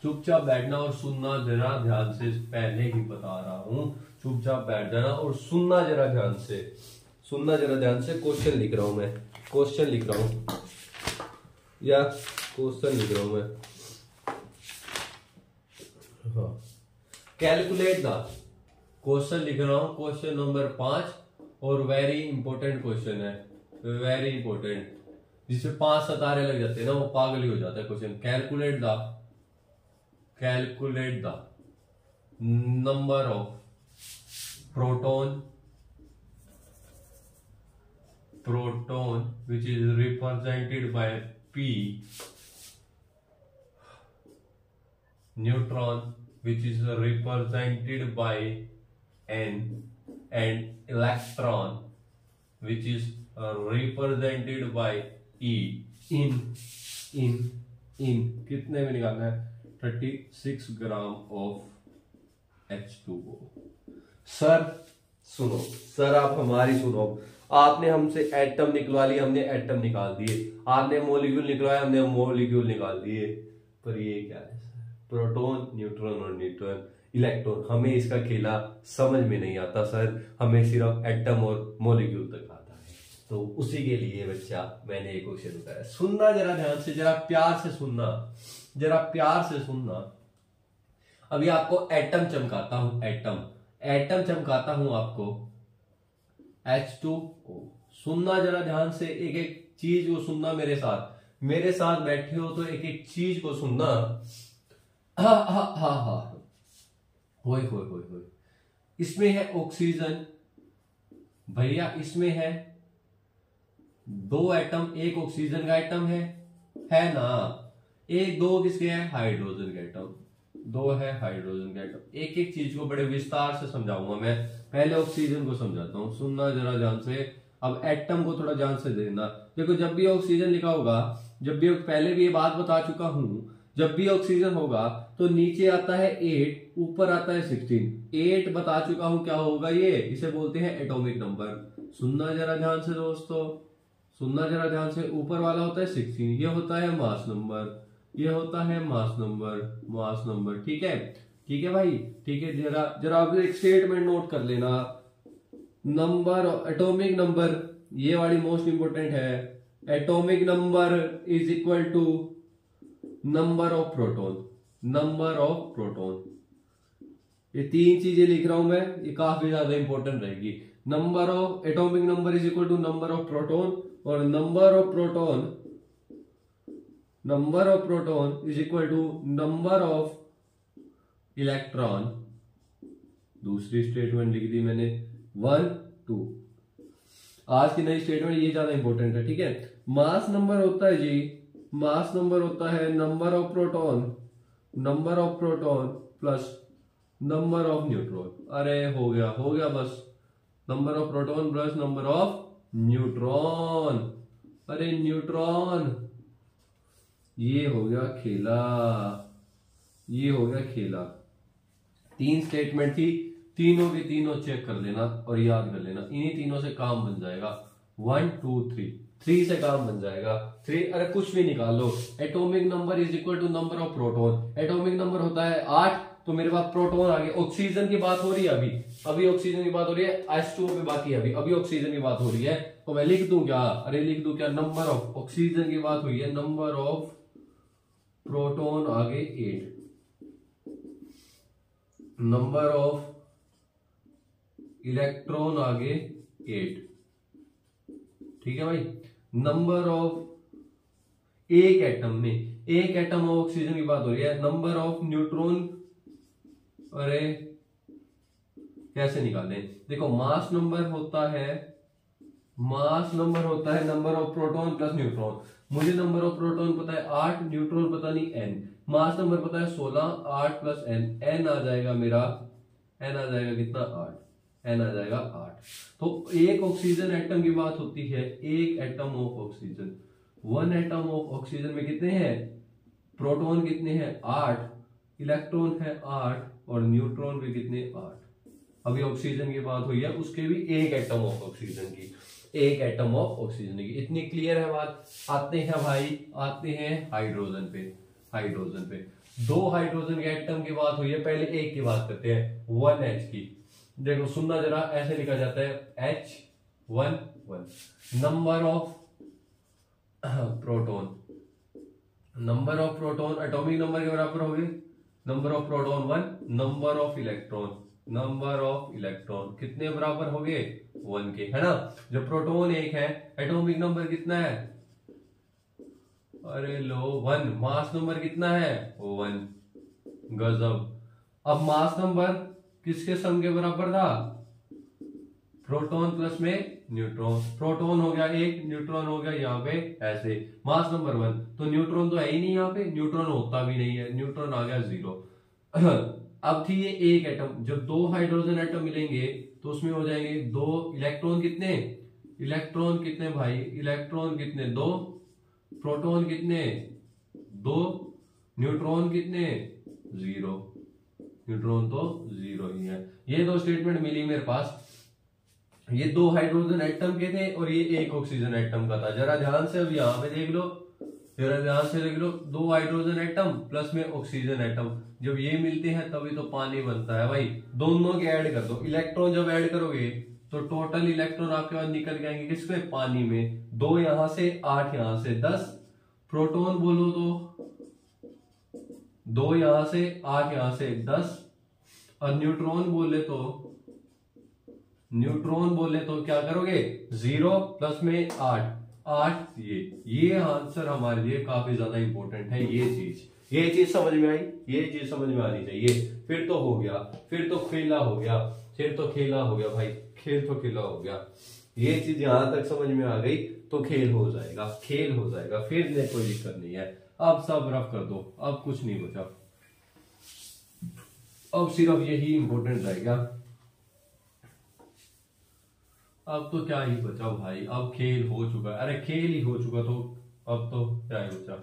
A: चुपचाप बैठना और सुनना जरा ध्यान से, पहले ही बता रहा हूं, चुपचाप बैठ जाना और सुनना जरा ध्यान से, क्वेश्चन लिख रहा हूं मैं। क्वेश्चन लिख रहा हूं या क्वेश्चन लिख रहा हूं मैं। हाँ, कैलकुलेट द, क्वेश्चन लिख रहा हूं, क्वेश्चन नंबर 5 और वेरी इंपॉर्टेंट क्वेश्चन है, वेरी इंपॉर्टेंट, जिससे 5 सितारे लग जाते हैं ना, वो पागल ही हो जाता है question. Calculate the number of proton which is represented by P, neutron which is represented by N, and electron which is represented by E in कितने में निकालना है? 36 ग्राम ऑफ H2O। सर सुनो, सर आप हमारी सुनो, आपने हमसे एटम निकलवा लिया, हमने एटम निकाल दिए, आपने मॉलिक्यूल निकलवाया, हमने मॉलिक्यूल निकाल दिए, पर ये क्या है? प्रोटॉन, न्यूट्रॉन और न्यूट्रॉन, इलेक्ट्रॉन, हमें इसका खेला समझ में नहीं आता सर, हमें सिर्फ एटम और मॉलिक्यूल तक आता है। तो उसी के लिए बच्चा मैंने एक क्वेश्चन बताया, सुनना जरा ध्यान से, जरा प्यार से सुनना, जरा प्यार से सुनना। अभी आपको एटम चमकाता हूं, एटम चमकाता हूं आपको, H2O। सुनना जरा ध्यान से, एक एक चीज को सुनना, मेरे साथ बैठे हो तो एक एक चीज को सुनना। हा हा हा हा, होय होय होय होय। इसमें है ऑक्सीजन भैया, इसमें है 2 एटम, एक ऑक्सीजन का एटम है ना, एक 2 किसके है? हाइड्रोजन के एटम, 2 है हाइड्रोजन के एटम। एक एक चीज को बड़े विस्तार से समझाऊंगा मैं, पहले ऑक्सीजन को समझाता हूं, सुनना जरा ध्यान से। अब एटम को थोड़ा ध्यान से देखना। देखो जब भी ऑक्सीजन लिखा होगा, जब भी, पहले भी ये बात बता चुका हूं, जब भी ऑक्सीजन होगा तो नीचे आता है 8, ऊपर आता है 16। 8 बता चुका हूं क्या होगा ये, इसे बोलते हैं एटॉमिक नंबर। सुनना जरा ध्यान से दोस्तों, सुनना जरा ध्यान से। ऊपर वाला होता है 16, ये होता है मास नंबर, ये होता है मास नंबर। ठीक है, ठीक है भाई, ठीक है। जरा आप एक स्टेटमेंट नोट कर लेना, नंबर, एटॉमिक नंबर, ये वाली मोस्ट इंपोर्टेंट है। Atomic number is equal to number of proton. ये 3 चीजें लिख रहा हूं मैं, ये काफी ज्यादा इंपॉर्टेंट रहेगी। Number of, atomic number is equal to number of proton, और number of proton is equal to number of electron. दूसरी स्टेटमेंट लिख दी मैंने, 1 2। आज की नई स्टेटमेंट ये ज्यादा इंपॉर्टेंट है, ठीक है। मास नंबर होता है जी, मास नंबर होता है number of proton plus number of neutron. अरे हो गया बस, number of proton plus number of neutron. अरे न्यूट्रॉन, ये हो गया खेला। 3 स्टेटमेंट थी, तीनों के तीनों चेक कर लेना और याद कर लेना, इन्हीं तीनों से काम बन जाएगा। 1 2 3 से काम बन जाएगा। 3, अरे कुछ भी निकाल लो। Atomic number is equal to number of proton, atomic number होता है 8, तो मेरे पास प्रोटॉन आ गए। ऑक्सीजन की बात हो रही है अभी ऑक्सीजन की बात हो रही है, H2O पे बाकी है, अभी ऑक्सीजन की बात हो रही है, तो मैं लिख दूं क्या? अरे लिख दूं क्या? नंबर ऑफ, ऑक्सीजन की बात हुई है, नंबर ऑफ प्रोटॉन आगे 8, नंबर ऑफ इलेक्ट्रॉन आगे 8, ठीक है भाई। नंबर ऑफ एक एटम ऑफ ऑक्सीजन की बात हो रही है, नंबर ऑफ न्यूट्रॉन, अरे कैसे निकालें? देखो मास नंबर होता है number of proton plus neutron. मुझे नंबर ऑफ प्रोटॉन पता है 8, न्यूट्रॉन पता नहीं n, मास नंबर पता है 16, 8 प्लस n आ जाएगा मेरा, n आ जाएगा कितना? 8, n आ जाएगा 8। तो एक ऑक्सीजन एटम की बात होती है, एक atom of oxygen, 1 atom of oxygen में कितने हैं? प्रोटॉन कितने हैं? 8, इलेक्ट्रॉन है 8, और न्यूट्रॉन भी कितने? 8। अभी ऑक्सीजन की बात हुई है, उसके भी एक एटम ऑफ ऑक्सीजन की, एक एटम ऑफ ऑक्सीजन की। इतनी क्लियर है बात। आते हैं हाइड्रोजन पे। 2 हाइड्रोजन के एटम की बात हुई है, पहले एक की बात करते हैं, 1H की। देखो सुनना जरा, ऐसे लिखा जाता है H11, number of proton, number of proton atomic number के बराबर होगी number of proton 1, number of electron कितने बराबर हो गए 1 के, है ना। जब प्रोटॉन 1 है, एटॉमिक नंबर कितना है, अरे लो 1, मास नंबर कितना है 1, गजब। अब मास नंबर किसके सम के बराबर था, प्रोटॉन प्लस में न्यूट्रॉन, प्रोटॉन हो गया 1, न्यूट्रॉन हो गया यहाँ पे ऐसे, मास नंबर 1, तो न्यूट्रॉन तो है ही नहीं यहाँ पे, न्यूट्रॉन होता भी नहीं है, न्यूट्रॉन आ गया 0। अब थी ये एक एटम, जब 2 हाइड्रोजन एटम मिलेंगे तो उसमें हो जाएंगे 2 इलेक्ट्रॉन, कितने भाई, इलेक्ट्रॉन कितने 2, प्रोटॉन कितने 2, न्यूट्रॉन कितने 0, न्यूट्रॉन तो 0 ही है। ये 2 स्टेटमेंट मिली मेरे पास, ये 2 हाइड्रोजन एटम के थे और ये 1 ऑक्सीजन एटम का था। जरा ध्यान से अब यहाँ पे देख लो, जरा ध्यान से देख लो, 2 हाइड्रोजन एटम प्लस में ऑक्सीजन एटम, जब ये मिलते हैं तभी तो पानी बनता है भाई। दोनों के ऐड कर दो, इलेक्ट्रॉन जब ऐड करोगे तो टोटल इलेक्ट्रॉन आपके पास निकल के आएंगे किसमें, पानी में। 2 यहां से 8 यहां से 10, प्रोटॉन बोलो तो 2 यहां से 8 यहां से 10, और न्यूट्रॉन बोले तो क्या करोगे 0 प्लस में 8 8, ये आंसर हमारे लिए काफी ज्यादा इंपॉर्टेंट है। ये चीज समझ में आई, ये चीज समझ में आनी चाहिए। फिर तो हो गया, फिर तो खेला हो गया भाई, खेल तो खेला हो गया। ये चीज यहां तक समझ में आ गई तो खेल हो जाएगा, फिर कोई दिक्कत नहीं है। अब सब रफ कर दो, अब कुछ नहीं बचा, अब सिर्फ यही इंपॉर्टेंट रहेगा। अब तो क्या ही बचा भाई, अब खेल हो चुका है, अरे खेल ही हो चुका, तो अब तो क्या ही बचा।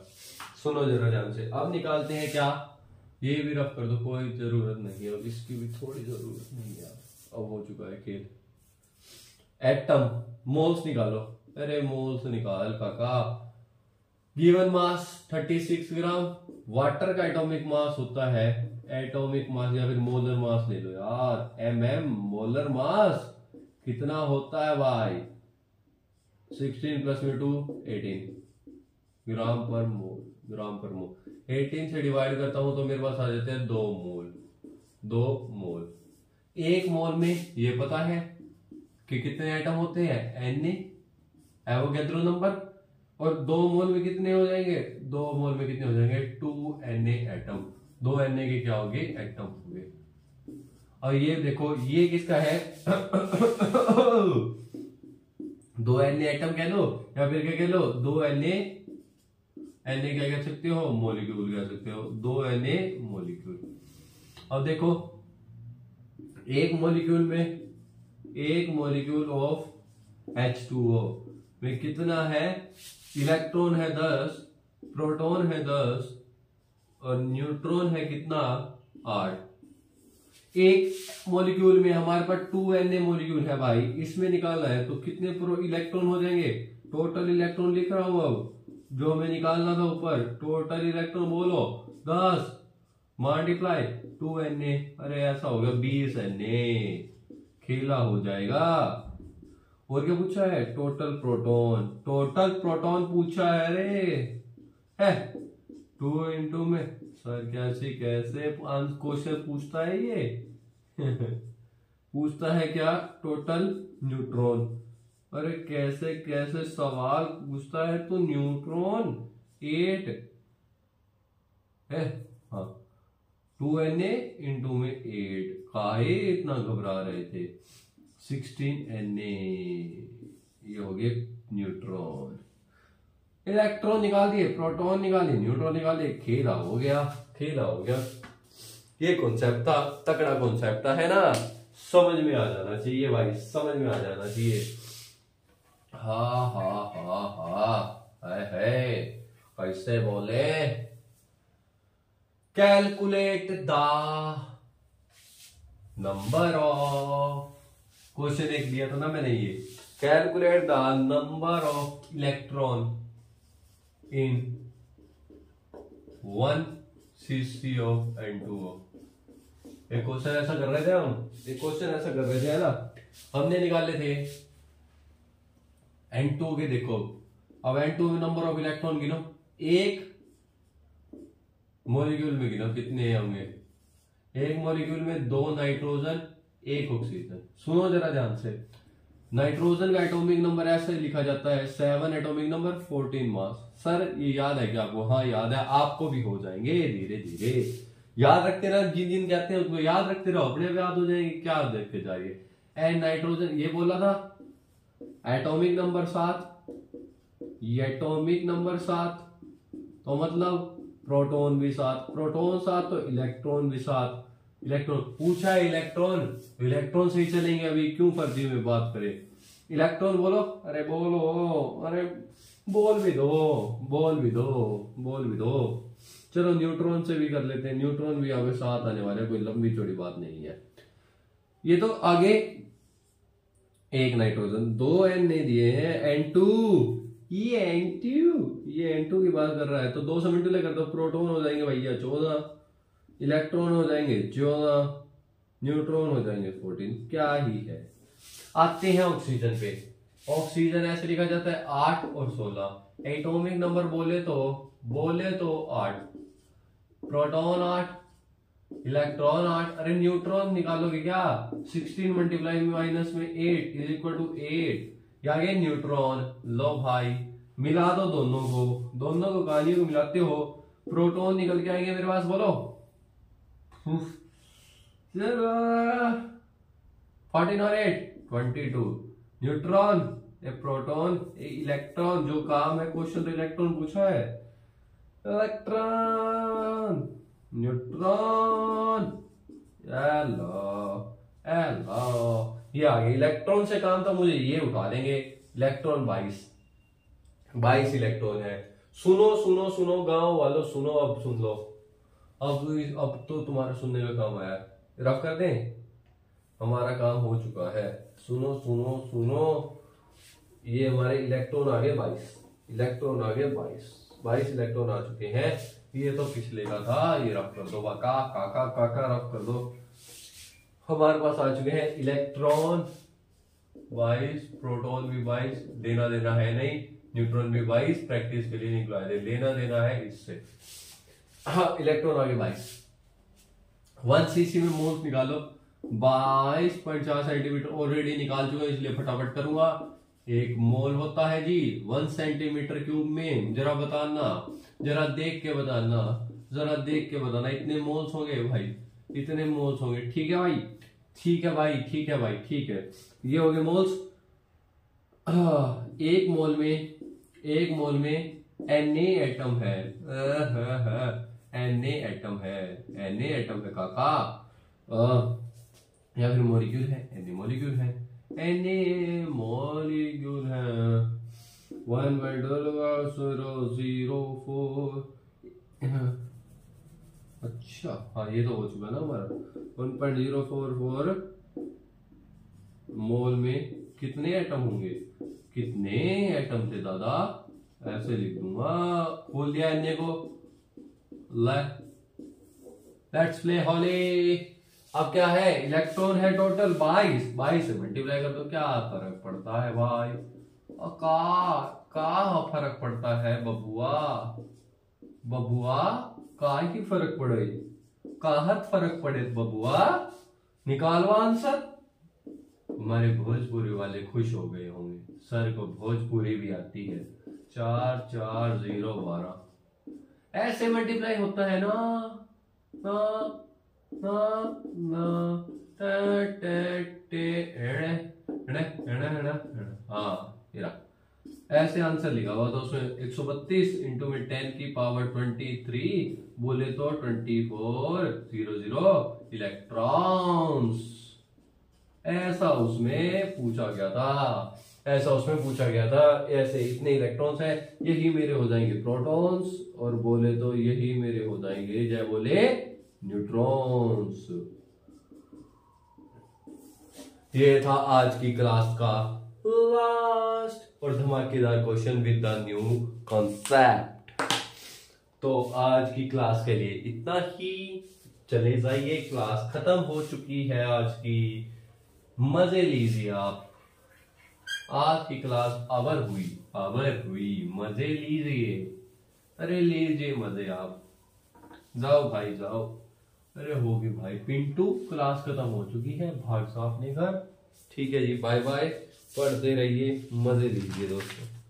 A: सुनो जरा ध्यान से, अब निकालते हैं क्या, ये भी रफ कर दो, कोई जरूरत नहीं है, इसकी भी थोड़ी जरूरत नहीं है, अब हो चुका है खेल। एटम मोल्स निकालो, अरे मोल्स निकाल काका। गिवन मास 36 ग्राम, वाटर का एटॉमिक मास होता है, एटॉमिक मास या फिर मोलर मास ले लो यार, मोलर मास कितना होता है भाई, 16 प्लस में 2 18 ग्राम पर मोल, 18 से डिवाइड करता हूं तो मेरे पास आ जाते हैं 2 मोल। 1 मोल में ये पता है कि कितने एटम होते हैं, Na एवोगैड्रो नंबर, और 2 मोल में कितने हो जाएंगे, 2 मोल में कितने हो जाएंगे 2Na एटम, 2 Na के क्या हो गए एटम हो गए। और ये देखो ये किसका है 2 Na एटम कह लो या फिर क्या कह लो 2 Na क्या कह सकते हो, मॉलिक्यूल कह सकते हो, 2 Na मॉलिक्यूल। अब देखो एक मॉलिक्यूल ऑफ H2O में कितना है, इलेक्ट्रॉन है 10, प्रोटॉन है 10 और न्यूट्रॉन है कितना 8। एक मॉलिक्यूल में हमारे पास 2Na मॉलिक्यूल है भाई, इसमें निकालना है तो कितने इलेक्ट्रॉन हो जाएंगे, टोटल इलेक्ट्रॉन लिख रहा हूं अब जो हमें निकालना था ऊपर, टोटल इलेक्ट्रॉन बोलो 10 मल्टीप्लाई 2Na, अरे ऐसा हो गया 20Na, खेला हो जाएगा। और क्या पूछा है, टोटल प्रोटॉन पूछा है, अरे है 2 इंटू में सर कैसे क्वेश्चन पूछता है ये पूछता है क्या, टोटल न्यूट्रॉन, अरे कैसे सवाल पूछता है, तो न्यूट्रॉन 8 है, हाँ 2Na इंटू में 8, काहे इतना घबरा रहे थे, 16Na, ये हो गए न्यूट्रॉन। इलेक्ट्रॉन निकाल दिए, प्रोटॉन निकाल दिए, न्यूट्रॉन निकाल दिए, खेला हो गया। ये कॉन्सेप्ट था, तगड़ा कॉन्सेप्ट था, है ना, समझ में आ जाना चाहिए भाई, समझ में आ जाना चाहिए। है कैसे बोले, calculate the number of, question एक दिया था ना मैंने, ये calculate the number of electron in 1 cc of N2O। एक क्वेश्चन ऐसा कर रहे थे है ना, हमने निकाले थे N2 के, देखो अब N2 नंबर ऑफ इलेक्ट्रॉन गिनो, एक मॉलिक्यूल में गिनो कितने होंगे। एक मॉलिक्यूल में 2 नाइट्रोजन 1 ऑक्सीजन। सुनो जरा ध्यान से, नाइट्रोजन का एटॉमिक नंबर ऐसे लिखा जाता है 7 एटॉमिक नंबर 14 मास। सर ये याद है क्या आपको? हाँ याद है, आपको भी हो जाएंगे धीरे धीरे। याद रखते रहो, जिन जिन कहते हैं उसको याद रखते रहो, अपने आप याद हो जाएंगे। क्या देखते जाइए, एन नाइट्रोजन ये बोला था एटॉमिक नंबर 7, ये एटॉमिक नंबर 7 तो मतलब प्रोटॉन भी 7, प्रोटॉन 7 तो इलेक्ट्रॉन भी 7। इलेक्ट्रॉन पूछा है, इलेक्ट्रॉन इलेक्ट्रॉन से ही चलेंगे अभी, क्यों फर्जी में बात करें। इलेक्ट्रॉन बोलो, अरे बोलो, अरे बोल भी दो, बोल भी दो, बोल भी दो। चलो न्यूट्रॉन से भी कर लेते हैं, न्यूट्रॉन भी आगे 7 आने वाले, कोई लंबी चौड़ी बात नहीं है। ये तो आगे एक नाइट्रोजन 2 N ने दिए हैं N2, ये N2 की बात कर रहा है तो 2 से मिनट लेकर तो प्रोटॉन हो जाएंगे भैया 14, इलेक्ट्रॉन हो जाएंगे 14, न्यूट्रॉन हो जाएंगे 14। क्या ही है। आते हैं ऑक्सीजन पे। ऑक्सीजन ऐसे लिखा जाता है 8 और 16। एटॉमिक नंबर बोले तो 8, प्रोटॉन 8, इलेक्ट्रॉन 8। अरे न्यूट्रॉन निकालोगे क्या? 16 मल्टीप्लाई माइनस में 8 इज इक्वल टू 8। या गए न्यूट्रॉन। लो भाई मिला दो दोनों को कहानी को मिलाते हो, प्रोटॉन निकल के आएंगे मेरे पास, बोलो 14 और 8 22। न्यूट्रॉन, ए प्रोटॉन, ए इलेक्ट्रॉन। जो काम है क्वेश्चन तो इलेक्ट्रॉन पूछा है, इलेक्ट्रॉन न्यूट्रॉन। हेलो ये आ गए। इलेक्ट्रॉन से काम तो मुझे ये उठा लेंगे। इलेक्ट्रॉन 22 इलेक्ट्रॉन है। सुनो गांव वालों सुनो, अब सुन लो। अब तो तुम्हारा सुनने का काम आया, रफ कर दें, हमारा काम हो चुका है। सुनो ये हमारे इलेक्ट्रॉन आ गए 22 इलेक्ट्रॉन आ चुके हैं। ये तो पिछले का था, ये रफ कर दो काका रफ कर दो। हमारे पास आ चुके हैं इलेक्ट्रॉन 22, प्रोटॉन भी 22, देना है नहीं, न्यूट्रॉन भी 22, प्रैक्टिस के लिए निकला है, लेना देना है इससे। हाँ इलेक्ट्रॉन आ गए 22। 1 cc में मोल्स निकालो, 22.4 सेंटीमीटर ऑलरेडी निकाल चुका इसलिए फटाफट करूंगा। 1 मोल होता है जी 1 सेंटीमीटर क्यूब में। जरा बताना, जरा देख के बताना इतने मोल्स होंगे भाई, इतने मोल्स होंगे। ठीक है भाई, ठीक है। ये हो गए मोल्स। एक मोल में Na एटम है, Na एटम है काका। या फिर मॉलिक्यूल है, Na मॉलिक्यूल है। 1.004। अच्छा हाँ ये तो हो चुका ना हमारा। 1.044 मोल में कितने एटम होंगे? कितने एटम थे दादा? ऐसे लिख दूंगा, खोल दिया एन को। Let's play Holi. अब क्या है? इलेक्ट्रॉन है टोटल 22 से मल्टीप्लाई कर दो, क्या फर्क पड़ता है भाई? का फर्क पड़ता है बबुआ काय की फर्क पड़े? काहत फर्क पड़े बबुआ? निकालो आंसर। हमारे भोजपुरी वाले खुश हो गए होंगे, सर को भोजपुरी भी आती है। 4 4 0 12 ऐसे मल्टीप्लाई होता है ना। हाँ ऐसे आंसर लिखा हुआ तो उसमें 132 इंटू में 10 की पावर 23 बोले तो 2400 इलेक्ट्रॉन्स। ऐसा उसमें पूछा गया था। ऐसे इतने इलेक्ट्रॉन्स हैं, यही मेरे हो जाएंगे प्रोटॉन्स, और बोले तो यही मेरे हो जाएंगे जय बोले न्यूट्रॉन्स। ये था आज की क्लास का लास्ट और धमाकेदार question with the new concept. तो आज की क्लास के लिए इतना ही। चले जाइए, क्लास खत्म हो चुकी है आज की। मजे लीजिए आप। आज की क्लास अबर हुई, मजे लीजिए। अरे लीजिए मजे आप, जाओ भाई जाओ। अरे होगी भाई, पिंटू क्लास खत्म हो चुकी है, भाग साहब अपने घर। ठीक है जी, बाय बाय, पढ़ते रहिए, मजे लीजिए दोस्तों।